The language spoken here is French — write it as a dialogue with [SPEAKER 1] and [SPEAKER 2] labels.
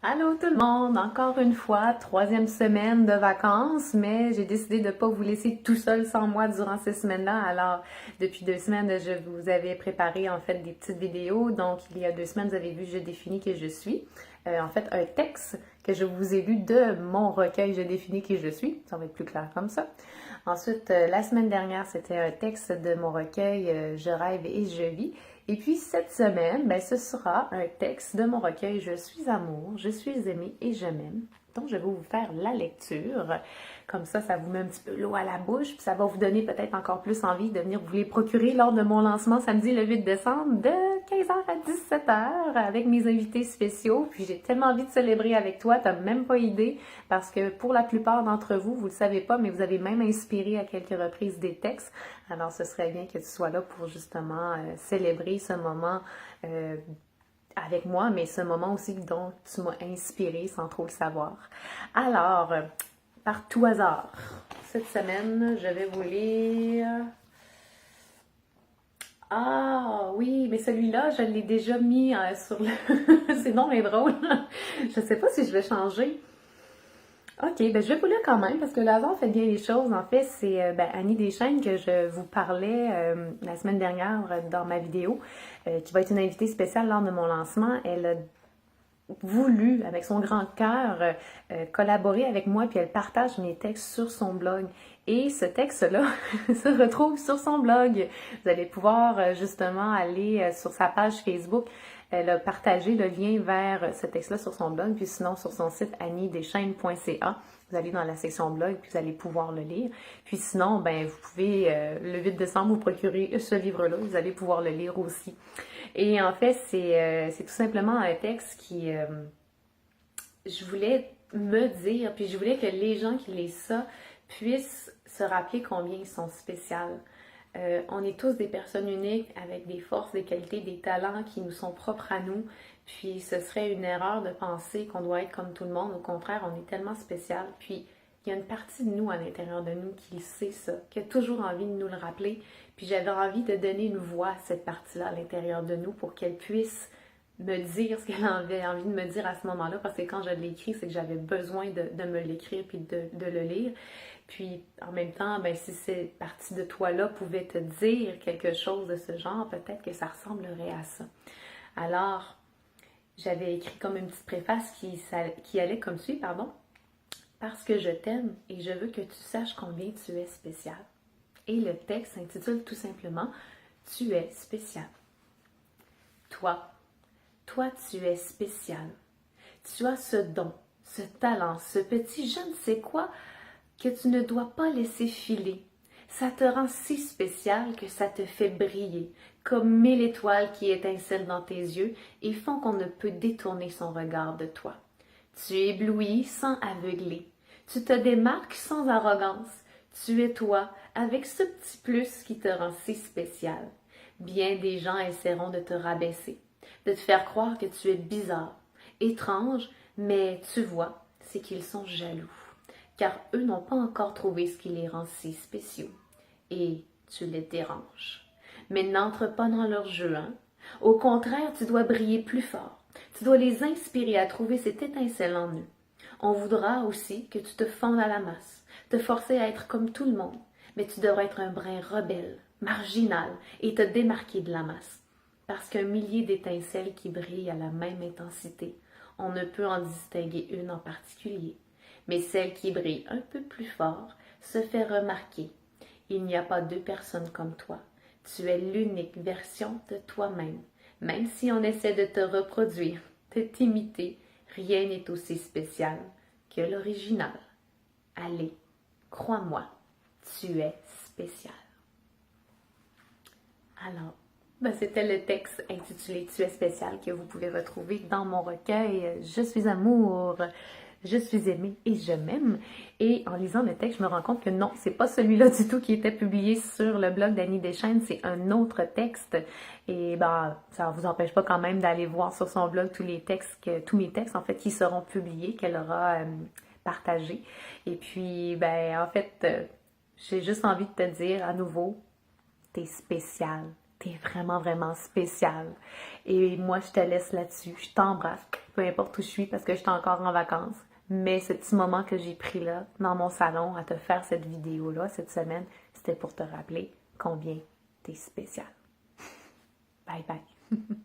[SPEAKER 1] Allô tout le monde, encore une fois, troisième semaine de vacances, mais j'ai décidé de ne pas vous laisser tout seul sans moi durant ces semaines-là. Alors, depuis 2 semaines, je vous avais préparé en fait des petites vidéos. Donc, il y a 2 semaines, vous avez vu Je définis qui je suis. En fait, un texte que je vous ai lu de mon recueil Je définis qui je suis. Ça va être plus clair comme ça. Ensuite, la semaine dernière, c'était un texte de mon recueil Je rêve et je vis. Et puis cette semaine, ben, ce sera un texte de mon recueil Je suis amour, je suis aimé et je m'aime. Donc je vais vous faire la lecture. Comme ça vous met un petit peu l'eau à la bouche, puis ça va vous donner peut-être encore plus envie de venir vous les procurer lors de mon lancement samedi le 8 décembre de 15h à 17h avec mes invités spéciaux. Puis j'ai tellement envie de célébrer avec toi, t'as même pas idée, parce que pour la plupart d'entre vous, vous le savez pas, mais vous avez même inspiré à quelques reprises des textes. Alors ce serait bien que tu sois là pour justement célébrer ce moment avec moi, mais ce moment aussi dont tu m'as inspiré sans trop le savoir. Alors, par tout hasard, cette semaine, je vais vous lire... Ah oui, mais celui-là, je l'ai déjà mis sur le... C'est non mais drôle. Je sais pas si je vais changer. Ok, ben je vais vous lire quand même parce que le hasard fait bien les choses. En fait, c'est Annie Deschênes que je vous parlais la semaine dernière dans ma vidéo, qui va être une invitée spéciale lors de mon lancement. Elle a voulu, avec son grand cœur, collaborer avec moi, puis elle partage mes textes sur son blog. Et ce texte-là se retrouve sur son blog. Vous allez pouvoir justement aller sur sa page Facebook. Elle a partagé le lien vers ce texte-là sur son blog, puis sinon sur son site anniedeschênes.ca. Vous allez dans la section blog, puis vous allez pouvoir le lire. Puis sinon, ben vous pouvez le 8 décembre vous procurer ce livre-là. Vous allez pouvoir le lire aussi. Et en fait, c'est tout simplement un texte qui... je voulais me dire, puis je voulais que les gens qui lisent ça puissent se rappeler combien ils sont spéciaux. On est tous des personnes uniques avec des forces, des qualités, des talents qui nous sont propres à nous. Puis ce serait une erreur de penser qu'on doit être comme tout le monde. Au contraire, on est tellement spécial. Puis il y a une partie de nous à l'intérieur de nous qui sait ça, qui a toujours envie de nous le rappeler. Puis j'avais envie de donner une voix à cette partie-là à l'intérieur de nous pour qu'elle puisse me dire ce qu'elle avait envie de me dire à ce moment-là, parce que quand je l'ai écrit, c'est que j'avais besoin de me l'écrire puis de le lire. Puis en même temps, ben, si cette partie de toi-là pouvait te dire quelque chose de ce genre, peut-être que ça ressemblerait à ça. Alors, j'avais écrit comme une petite préface qui allait comme suit, pardon. Parce que je t'aime et je veux que tu saches combien tu es spécial. Et le texte s'intitule tout simplement Tu es spécial. Toi, tu es spécial. Tu as ce don, ce talent, ce petit je ne sais quoi que tu ne dois pas laisser filer. Ça te rend si spécial que ça te fait briller, comme 1000 étoiles qui étincellent dans tes yeux et font qu'on ne peut détourner son regard de toi. Tu éblouis sans aveugler. Tu te démarques sans arrogance. Tu es toi, avec ce petit plus qui te rend si spécial. Bien des gens essaieront de te rabaisser, de te faire croire que tu es bizarre, étrange, mais tu vois, c'est qu'ils sont jaloux, car eux n'ont pas encore trouvé ce qui les rend si spéciaux. Et tu les déranges. Mais n'entre pas dans leur jeu, hein? Au contraire, tu dois briller plus fort. Tu dois les inspirer à trouver cette étincelle en eux. On voudra aussi que tu te fondes à la masse, te forcer à être comme tout le monde, mais tu devras être un brin rebelle, marginal, et te démarquer de la masse. Parce qu'un millier d'étincelles qui brillent à la même intensité, on ne peut en distinguer une en particulier. Mais celle qui brille un peu plus fort se fait remarquer. Il n'y a pas deux personnes comme toi. Tu es l'unique version de toi-même. Même si on essaie de te reproduire, de t'imiter, rien n'est aussi spécial que l'original. Allez, crois-moi, tu es spécial. Alors, c'était le texte intitulé Tu es spécial que vous pouvez retrouver dans mon recueil Je suis amour, je suis aimée et je m'aime. Et en lisant le texte, je me rends compte que non, c'est pas celui-là du tout qui était publié sur le blog d'Annie Deschênes, c'est un autre texte. Et ça ne vous empêche pas quand même d'aller voir sur son blog tous mes textes en fait qui seront publiés, qu'elle aura partagés. Et puis, en fait, j'ai juste envie de te dire à nouveau, t'es spécial. T'es vraiment, vraiment spécial. Et moi, je te laisse là-dessus. Je t'embrasse. peu importe où je suis parce que je suis encore en vacances. Mais ce petit moment que j'ai pris là, dans mon salon, à te faire cette vidéo-là cette semaine, c'était pour te rappeler combien t'es spécial. Bye bye.